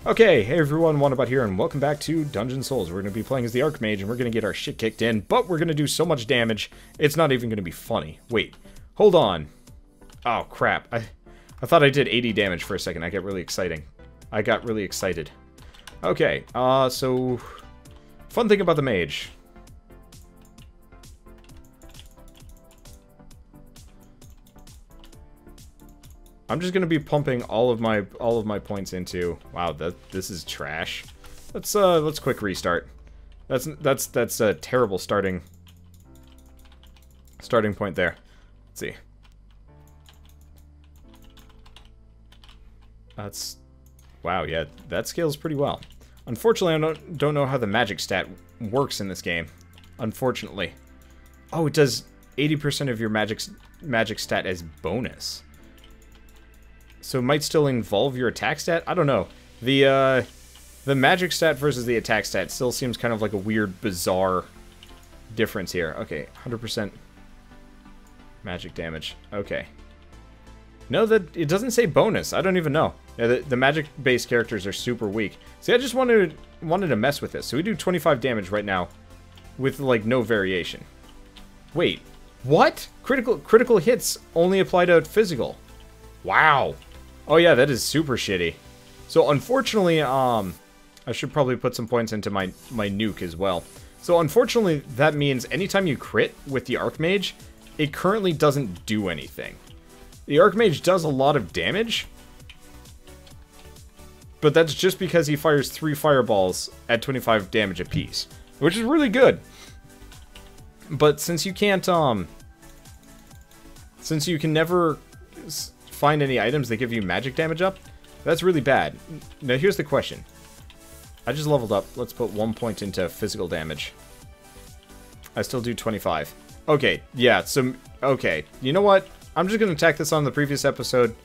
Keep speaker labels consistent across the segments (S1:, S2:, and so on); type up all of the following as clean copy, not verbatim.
S1: Okay, hey everyone, Wanderbot here, and welcome back to Dungeon Souls. We're going to be playing as the Archmage, and we're going to get our shit kicked in, but we're going to do so much damage, it's not even going to be funny. Wait, hold on. Oh, crap. I thought I did 80 damage for a second. I got really excited. Okay, so... Fun thing about the Mage. I'm just gonna be pumping all of my points into. Wow, this is trash. Let's quick restart. That's a terrible starting point there. Let's see. Wow, yeah, that scales pretty well. Unfortunately, I don't know how the magic stat works in this game. Unfortunately. Oh, it does 80% of your magic stat as bonus. So it might still involve your attack stat? I don't know. The magic stat versus the attack stat still seems kind of like a weird, bizarre difference here. Okay, 100% magic damage. Okay. No, it doesn't say bonus. I don't even know. Yeah, the magic-based characters are super weak. See, I just wanted to mess with this. So we do 25 damage right now with, like, no variation. Wait, what? Critical hits only apply to physical. Wow. Oh yeah, that is super shitty. So unfortunately, I should probably put some points into my nuke as well. So unfortunately, that means anytime you crit with the Archmage, it currently doesn't do anything. The Archmage does a lot of damage, but that's just because he fires 3 fireballs at 25 damage apiece, which is really good. But since you can't, since you can never find any items that give you magic damage up, that's really bad. Now here's the question. I just leveled up. Let's put 1 point into physical damage. I still do 25. Okay, yeah, so, okay. You know what? I'm just going to tack this on the previous episode.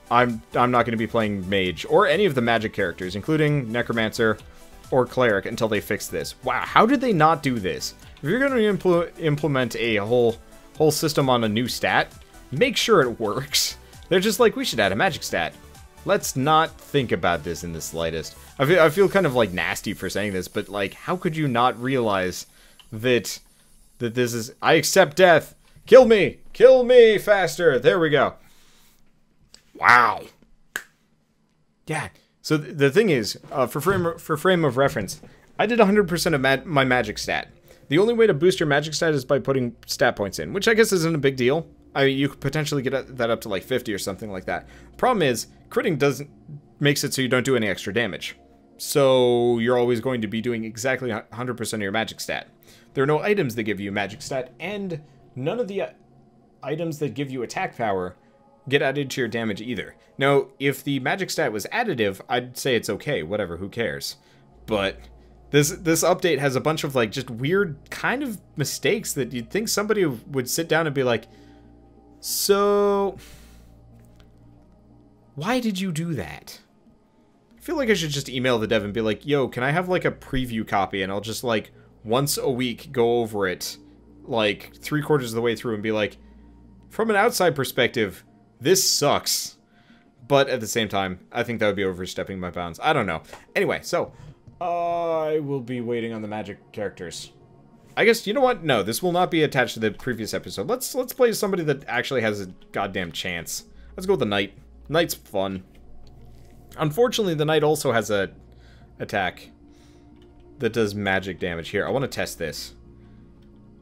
S1: I'm not going to be playing Mage, or any of the magic characters, including Necromancer or Cleric, until they fix this. Wow, how did they not do this? If you're going to implement a whole system on a new stat, make sure it works. They're just like, we should add a magic stat. Let's not think about this in the slightest. I feel kind of, like, nasty for saying this, but, like, how could you not realize that this is... I accept death! Kill me! Kill me faster! There we go. Wow. Yeah. So the thing is, for frame of reference, I did 100% of my magic stat. The only way to boost your magic stat is by putting stat points in, which I guess isn't a big deal. I mean, you could potentially get that up to like 50 or something like that. Problem is, critting makes it so you don't do any extra damage. So you're always going to be doing exactly 100% of your magic stat. There are no items that give you magic stat, and none of the items that give you attack power get added to your damage either. Now, if the magic stat was additive, I'd say it's okay, whatever, who cares. But this update has a bunch of, like, just weird kind of mistakes that you'd think somebody would sit down and be like, so, why did you do that? I feel like I should just email the dev and be like, yo, can I have, like, a preview copy, and I'll just, like, once a week go over it, like, 3/4 of the way through and be like, from an outside perspective, this sucks. But at the same time, I think that would be overstepping my bounds. I don't know. Anyway, so, I will be waiting on the magic characters. I guess, you know what? No, this will not be attached to the previous episode. Let's play somebody that actually has a goddamn chance. Let's go with the Knight. Knight's fun. Unfortunately, the Knight also has a attack that does magic damage. Here, I want to test this.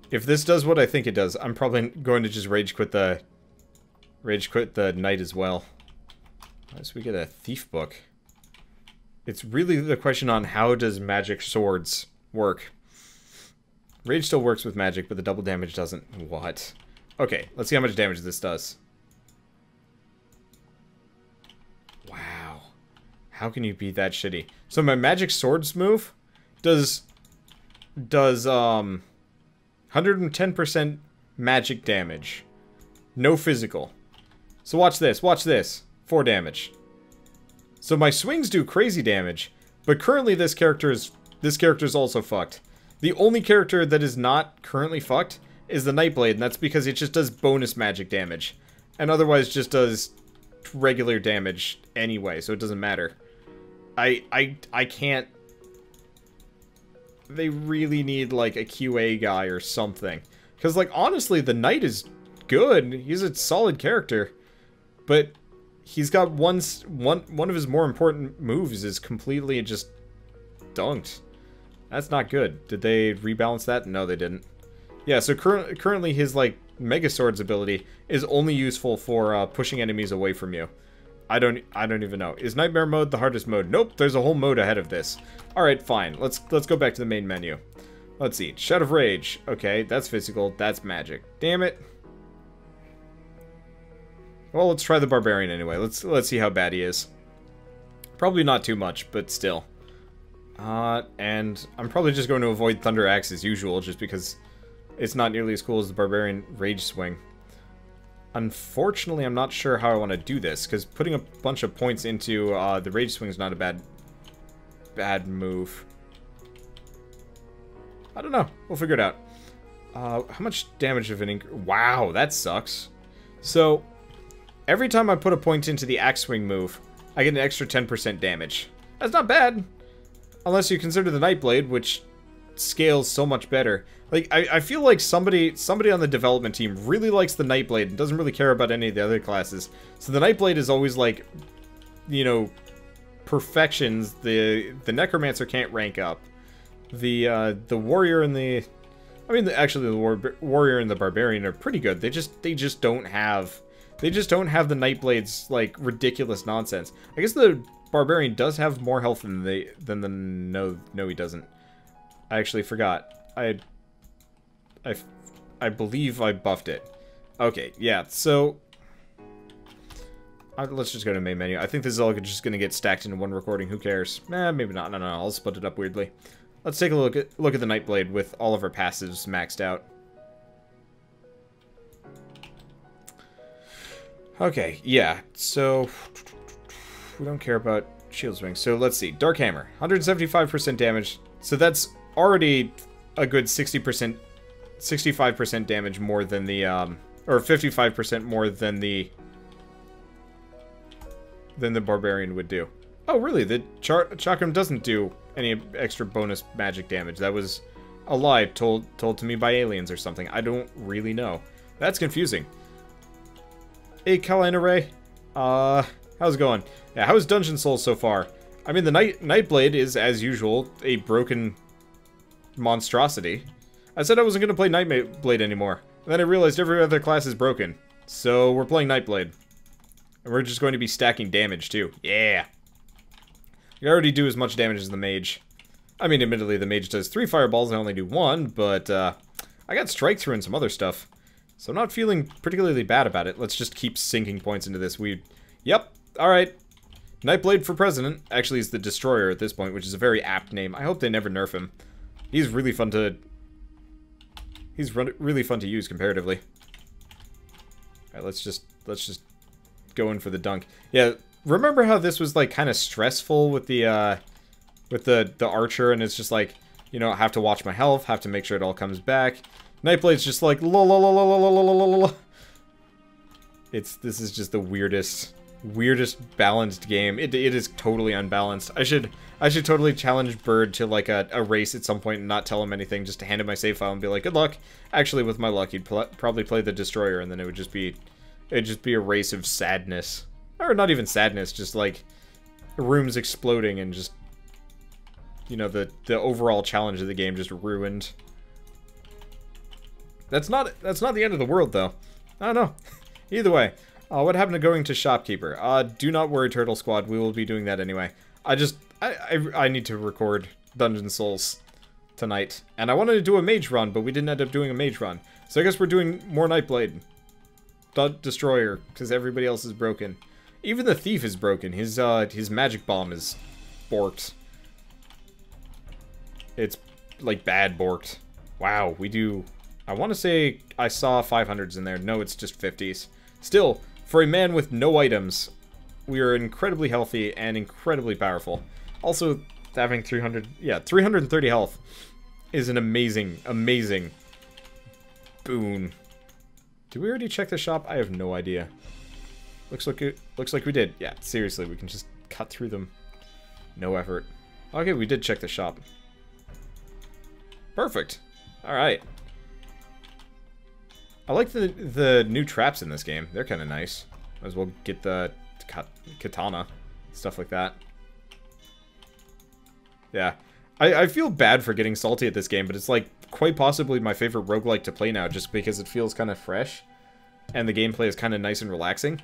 S1: If this does what I think it does, I'm probably going to just rage quit the Knight as well. So we get a thief book. It's really the question on how does magic swords work. Rage still works with magic, but the double damage doesn't. What? Okay, let's see how much damage this does. Wow. How can you be that shitty? So my magic swords move does 110% magic damage. No physical. So watch this, watch this. 4 damage. So my swings do crazy damage, but currently this character's also fucked. The only character that is not currently fucked is the Nightblade, and that's because it just does bonus magic damage. And otherwise just does regular damage anyway, so it doesn't matter. I can't... They really need, like, a QA guy or something. Because, like, honestly, the Knight is good. He's a solid character. But he's got one of his more important moves is completely just dunked. That's not good. Did they rebalance that? No, they didn't. Yeah, so currently his, like, Mega Sword's ability is only useful for pushing enemies away from you. I don't even know. Is Nightmare mode the hardest mode? Nope, there's a whole mode ahead of this. Alright, fine. Let's go back to the main menu. Let's see. Shout of Rage. Okay, that's physical. That's magic. Damn it. Well, let's try the Barbarian anyway. Let's see how bad he is. Probably not too much, but still. And I'm probably just going to avoid Thunder Axe as usual, just because it's not nearly as cool as the Barbarian Rage Swing. Unfortunately, I'm not sure how I want to do this, because putting a bunch of points into the Rage Swing is not a bad move. I don't know. We'll figure it out. How much damage of an Wow, that sucks. So, every time I put a point into the Axe Swing move, I get an extra 10% damage. That's not bad. Unless you consider the Nightblade, which scales so much better. Like, I feel like somebody on the development team really likes the Nightblade and doesn't really care about any of the other classes. So the Nightblade is always like, you know, perfections. The Necromancer can't rank up. The Warrior and the... I mean, actually the Warrior and the Barbarian are pretty good. They just don't have... They just don't have the Nightblade's, like, ridiculous nonsense. I guess the Barbarian does have more health than the... No, he doesn't. I actually forgot. I believe I buffed it. Okay, yeah, so... let's just go to main menu. I think this is all just going to get stacked into one recording. Who cares? Maybe not. No, I'll split it up weirdly. Let's take a look at the Nightblade with all of our passives maxed out. Okay, yeah, so... We don't care about Shield Swing. So let's see. Dark Hammer. 175% damage. So that's already a good 60%... 65% damage more than the, or 55% more than the Barbarian would do. Oh, really? The Chakram doesn't do any extra bonus magic damage. That was a lie told to me by aliens or something. I don't really know. That's confusing. Hey, Kalina Ray. How's it going? Yeah, how's Dungeon Souls so far? I mean, the Nightblade is, as usual, a broken monstrosity. I said I wasn't going to play Nightblade anymore. And then I realized every other class is broken. So we're playing Nightblade. And we're just going to be stacking damage, too. Yeah! You already do as much damage as the Mage. I mean, admittedly, the Mage does 3 fireballs, I only do 1, but, I got Strike Through and some other stuff. So I'm not feeling particularly bad about it. Let's just keep sinking points into this. Yep, alright. Nightblade for President. Actually, he's the Destroyer at this point, which is a very apt name. I hope they never nerf him. He's really fun to... He's really fun to use comparatively. Alright, let's just go in for the dunk. Yeah, remember how this was like kind of stressful with the archer, and it's just like, you know, have to watch my health, have to make sure it all comes back. Nightblade's just like la la la la la la la la la. This is just the weirdest balanced game. It is totally unbalanced. I should totally challenge Bird to like a race at some point and not tell him anything, just to hand him my save file and be like, good luck. Actually, with my luck, he'd probably play the Destroyer, and then it'd just be a race of sadness. Or not even sadness, just like rooms exploding and just, you know, the overall challenge of the game just ruined. That's not the end of the world, though. I don't know. Either way. What happened to going to Shopkeeper? Do not worry, Turtle Squad. We will be doing that anyway. I need to record Dungeon Souls tonight. And I wanted to do a Mage run, but we didn't end up doing a Mage run. So I guess we're doing more Nightblade. Destroyer, because everybody else is broken. Even the Thief is broken. His magic bomb is borked. It's, like, bad borked. Wow, we do... I want to say I saw 500s in there. No, it's just 50s. Still, for a man with no items, we are incredibly healthy and incredibly powerful. Also, having 330 health is an amazing, amazing boon. Did we already check the shop? I have no idea. Looks like we did. Yeah, seriously, we can just cut through them. No effort. Okay, we did check the shop. Perfect. Alright. I like the new traps in this game. They're kind of nice. Might as well get the katana. Stuff like that. Yeah. I feel bad for getting salty at this game, but it's like quite possibly my favorite roguelike to play now just because it feels kind of fresh. And the gameplay is kind of nice and relaxing.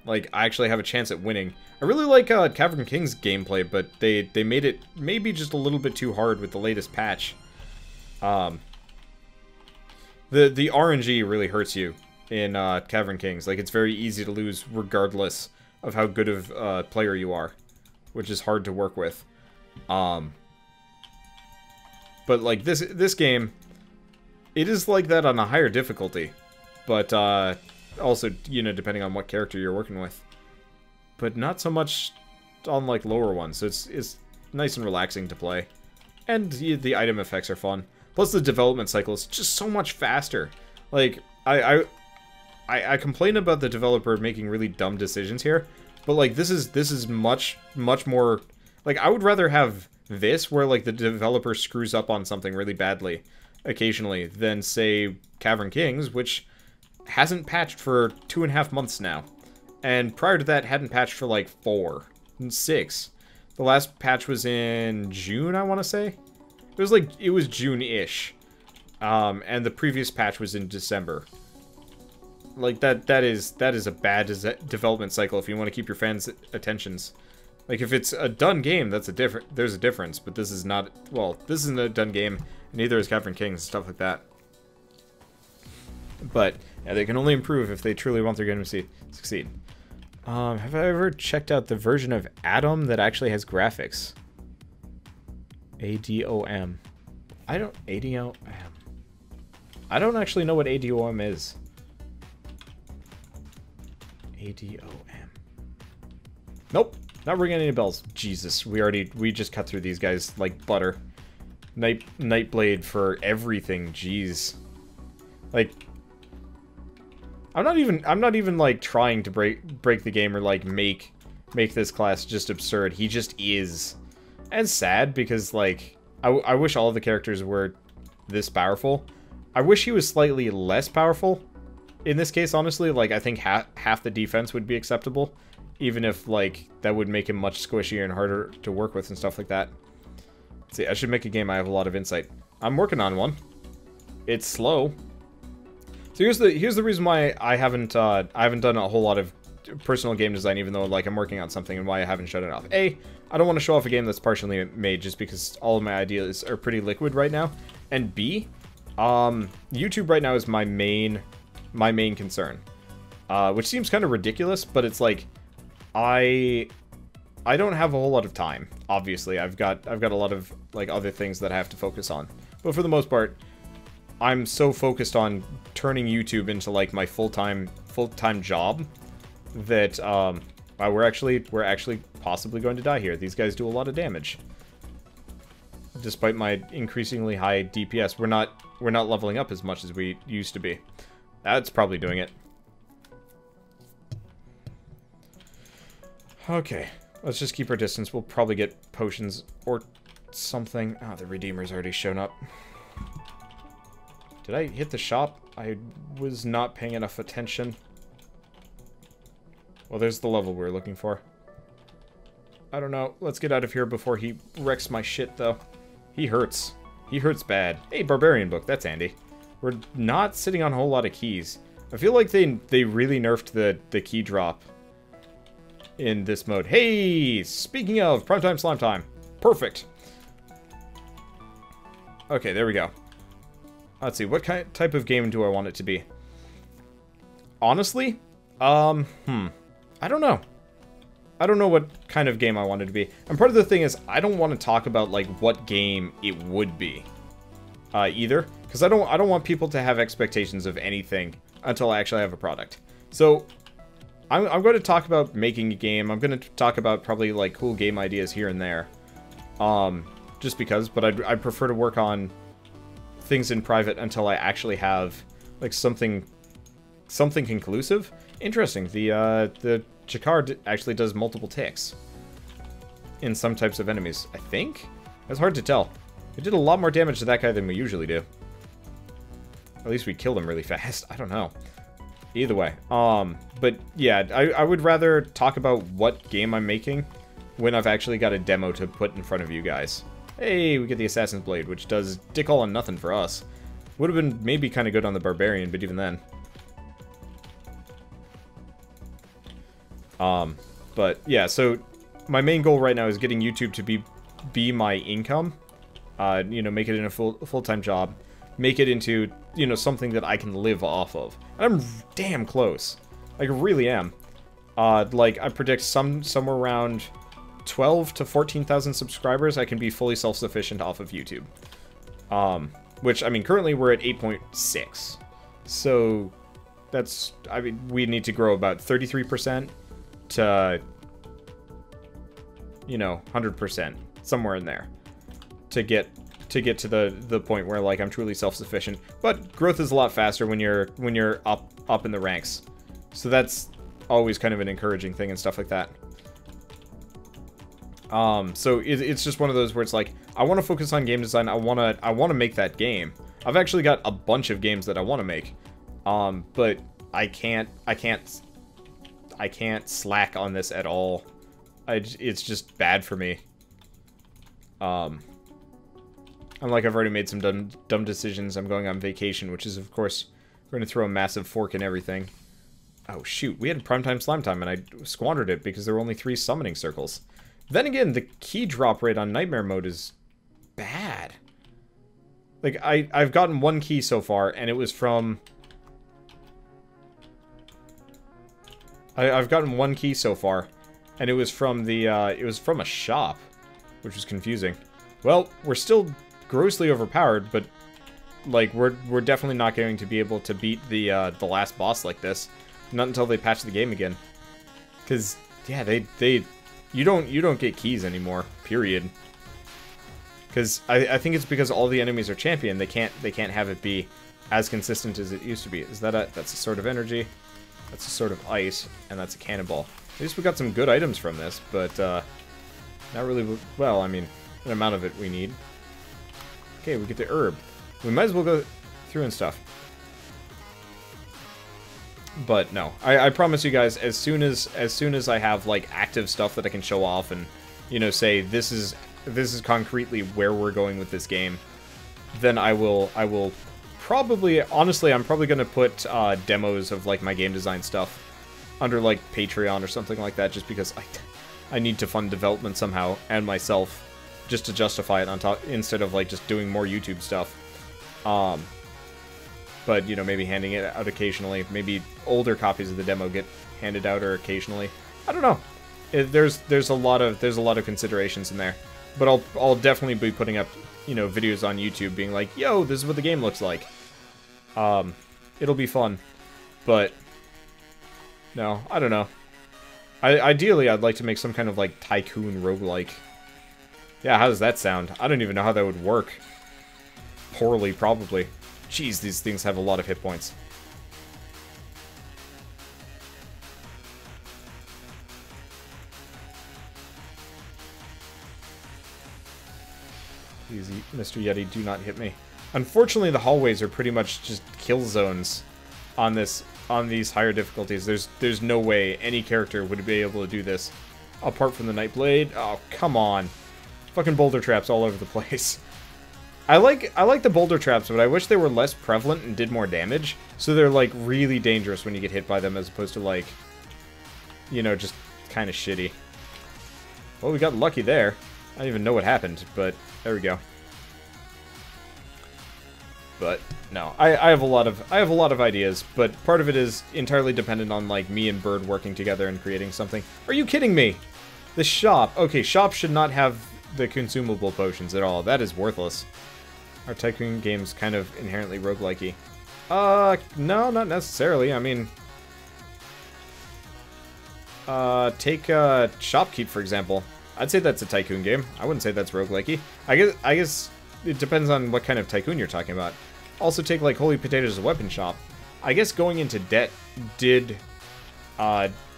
S1: Like, I actually have a chance at winning. I really like Cavern King's gameplay, but they made it maybe just a little bit too hard with the latest patch. The RNG really hurts you in Cavern Kings. Like, it's very easy to lose regardless of how good of a player you are, which is hard to work with. But like this game, it is like that on a higher difficulty, but also, you know, depending on what character you're working with, but not so much on like lower ones. So it's nice and relaxing to play, and the item effects are fun. Plus, the development cycle is just so much faster. Like I complain about the developer making really dumb decisions here, but like this is much more. Like, I would rather have this where like the developer screws up on something really badly occasionally than say Cavern Kings, which hasn't patched for 2.5 months now, and prior to that hadn't patched for like 4 and 6. The last patch was in June, I want to say. It was June-ish, and the previous patch was in December. Like that is a bad development cycle if you want to keep your fans' attentions. Like, if it's a done game, there's a difference, but this is not. Well, this isn't a done game. Neither is Cavern Kings and stuff like that. But yeah, they can only improve if they truly want their game to succeed. Have I ever checked out the version of Atom that actually has graphics? ADOM. ADOM. I don't actually know what ADOM is. ADOM. Nope, not ringing any bells. Jesus, we just cut through these guys like butter. Nightblade for everything. Jeez. Like, I'm not even like trying to break the game or like make this class just absurd. He just is. And sad because like I wish all of the characters were this powerful. I wish he was slightly less powerful. In this case, honestly, like I think half the defense would be acceptable, even if like that would make him much squishier and harder to work with and stuff like that. Let's see, I should make a game I have a lot of insight. I'm working on one. It's slow. So here's the reason why I haven't done a whole lot of personal game design, even though like I'm working on something, and why I haven't shut it off. A, I don't want to show off a game that's partially made just because all of my ideas are pretty liquid right now. And B, YouTube right now is my main concern, which seems kind of ridiculous, but it's like I don't have a whole lot of time. Obviously, I've got a lot of like other things that I have to focus on, but for the most part, I'm so focused on turning YouTube into like my full-time job that we're actually possibly going to die here. These guys do a lot of damage. Despite my increasingly high DPS, we're not leveling up as much as we used to be. That's probably doing it. Okay, let's just keep our distance. We'll probably get potions or something. Ah, the Redeemer's already shown up. Did I hit the shop? I was not paying enough attention. Well, there's the level we were looking for. I don't know. Let's get out of here before he wrecks my shit, though. He hurts. He hurts bad. Hey, Barbarian book. That's handy. We're not sitting on a whole lot of keys. I feel like they really nerfed the key drop in this mode. Hey! Speaking of, primetime slime time. Perfect. Okay, there we go. Let's see, what type of game do I want it to be? Honestly, I don't know. I don't know what kind of game I want it to be. And part of the thing is, I don't want to talk about, like, what game it would be, either. Because I don't want people to have expectations of anything until I actually have a product. So, I'm going to talk about making a game. I'm going to talk about probably, like, cool game ideas here and there. Just because, but I'd prefer to work on things in private until I actually have like something conclusive. Interesting. The Jakar actually does multiple ticks in some types of enemies, I think? It's hard to tell. We did a lot more damage to that guy than we usually do. At least we killed him really fast. I don't know. Either way. But yeah, I would rather talk about what game I'm making when I've actually got a demo to put in front of you guys. Hey, we get the Assassin's Blade, which does dick all and nothing for us. Would have been maybe kind of good on the Barbarian, but even then. But yeah, so my main goal right now is getting YouTube to be my income. You know, make it in a full-time job. Make it into, you know, something that I can live off of. And I'm damn close. Like, I really am. Like, I predict somewhere around 12 to 14,000 subscribers, I can be fully self-sufficient off of YouTube. Which, I mean, currently we're at 8.6. So, that's, I mean, we need to grow about 33% to, you know, 100%. Somewhere in there. To get to the point where, like, I'm truly self-sufficient. But growth is a lot faster when you're up in the ranks. So that's always kind of an encouraging thing and stuff like that. So it's just one of those where it's like, I want to focus on game design. I want to make that game. I've actually got a bunch of games that I want to make. But I can't slack on this at all. It's just bad for me. Unlike I've already made some dumb decisions. I'm going on vacation, which is, of course, we're going to throw a massive fork in everything. Oh, shoot. We had Primetime Slime Time, and I squandered it because there were only 3 summoning circles. Then again, the key drop rate on Nightmare Mode is bad. Like, I've gotten 1 key so far, and it was from... I've gotten 1 key so far, and it was from the, it was from a shop, which was confusing. Well, we're still grossly overpowered, but, like, we're definitely not going to be able to beat the last boss like this. Not until they patch the game again. Because, yeah, you don't get keys anymore, period. Because I think it's because all the enemies are champion, they can't have it be as consistent as it used to be. Is that that's a Sword of Energy, that's a Sword of Ice, and that's a Cannonball. At least we got some good items from this, but not really, well, I mean, an amount of it we need. Okay, we get the herb. We might as well go through and stuff. But no, I promise you guys, as soon as I have, like, active stuff that I can show off and, you know, say this is concretely where we're going with this game, then I will probably, honestly, I'm probably gonna put demos of, like, my game design stuff under, like, Patreon or something like that, just because I need to fund development somehow and myself, just to justify it on top, instead of, like, just doing more YouTube stuff. But, you know, maybe handing it out occasionally. Maybe older copies of the demo get handed out or occasionally. I don't know. There's a lot of considerations in there. But I'll definitely be putting up, you know, videos on YouTube being like, yo, this is what the game looks like. It'll be fun. But no, I don't know. Ideally, I'd like to make some kind of, like, tycoon roguelike. Yeah, how does that sound? I don't even know how that would work. Poorly, probably. Jeez, these things have a lot of hit points. Easy, Mr. Yeti, do not hit me. Unfortunately, the hallways are pretty much just kill zones on these higher difficulties. There's no way any character would be able to do this apart from the Nightblade. Oh, come on. Fucking boulder traps all over the place. I like the boulder traps, but I wish they were less prevalent and did more damage. So they're, like, really dangerous when you get hit by them, as opposed to, like, you know, just kind of shitty. Well, we got lucky there. I don't even know what happened, but there we go. But no, I have a lot of ideas, but part of it is entirely dependent on, like, me and Bird working together and creating something. Are you kidding me? The shop. Okay, shops should not have the consumable potions at all. That is worthless. Are tycoon games kind of inherently roguelike-y? No, not necessarily. I mean, take Shopkeep, for example. I'd say that's a tycoon game. I wouldn't say that's roguelike-y. I guess it depends on what kind of tycoon you're talking about. Also take, like, Holy Potatoes as a weapon shop. I guess going into debt did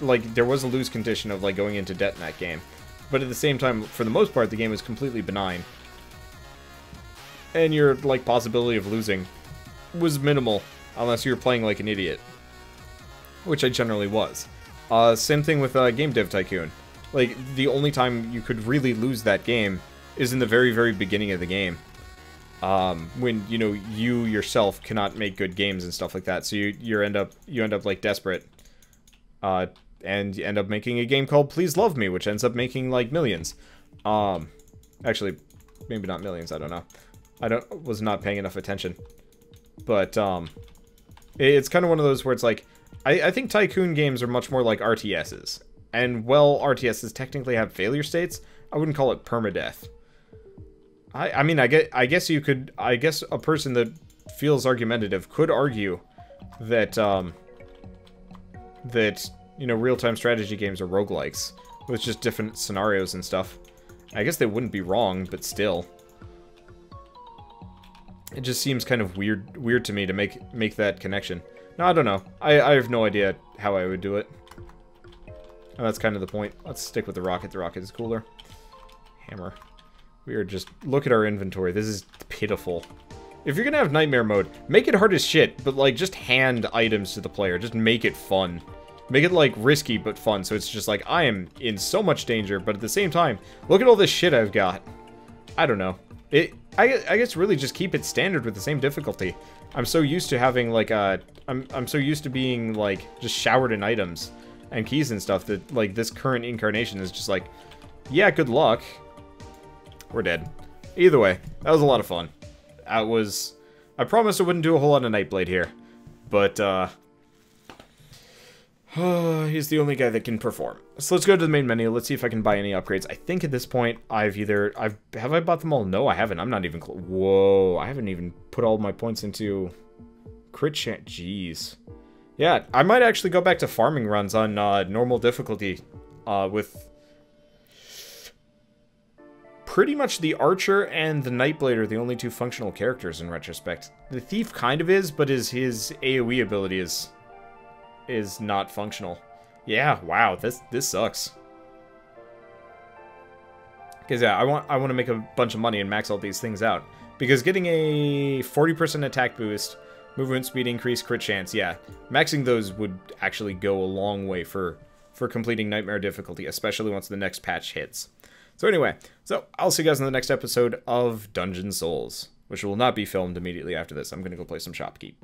S1: like, there was a lose condition of, like, going into debt in that game. But at the same time, for the most part, the game was completely benign. And your, like, possibility of losing was minimal, unless you were playing like an idiot. Which I generally was. Same thing with Game Dev Tycoon. Like, the only time you could really lose that game is in the very, very beginning of the game. When, you know, you yourself cannot make good games and stuff like that. So you end up like desperate. And you end up making a game called Please Love Me, which ends up making like millions. Actually, maybe not millions, I don't know. Was not paying enough attention. But, it's kind of one of those where it's like, I think Tycoon games are much more like RTSs. And, well, RTSs technically have failure states. I wouldn't call it permadeath. I mean, I guess you could, I guess a person that feels argumentative could argue that, you know, real-time strategy games are roguelikes, with just different scenarios and stuff. I guess they wouldn't be wrong, but still. It just seems kind of weird to me to make that connection. No, I don't know. I have no idea how I would do it. And that's kind of the point. Let's stick with the rocket. The rocket is cooler. Hammer. We are just... Look at our inventory. This is pitiful. If you're gonna have nightmare mode, make it hard as shit, but, like, just hand items to the player. Just make it fun. Make it, like, risky but fun, so it's just like, I am in so much danger, but at the same time, look at all this shit I've got. I don't know. I guess really just keep it standard with the same difficulty. I'm so used to having, like, I'm so used to being, like, just showered in items and keys and stuff that, like, this current incarnation is just like, yeah, good luck. We're dead. Either way, that was a lot of fun. I promised I wouldn't do a whole lot of Nightblade here, but, he's the only guy that can perform. So let's go to the main menu. Let's see if I can buy any upgrades. I think at this point, have I bought them all? No, I haven't. I'm not even close. Whoa, I haven't even put all my points into crit chance. Jeez. Yeah, I might actually go back to farming runs on normal difficulty with pretty much the Archer and the Nightblade are the only two functional characters in retrospect. The Thief kind of is, but his AoE ability is not functional. Yeah, wow, this sucks. Because yeah, I want to make a bunch of money and max all these things out. Because getting a 40% attack boost, movement speed increase, crit chance, yeah, maxing those would actually go a long way for completing Nightmare difficulty, especially once the next patch hits. So anyway, I'll see you guys in the next episode of Dungeon Souls, which will not be filmed immediately after this. I'm going to go play some Shopkeep.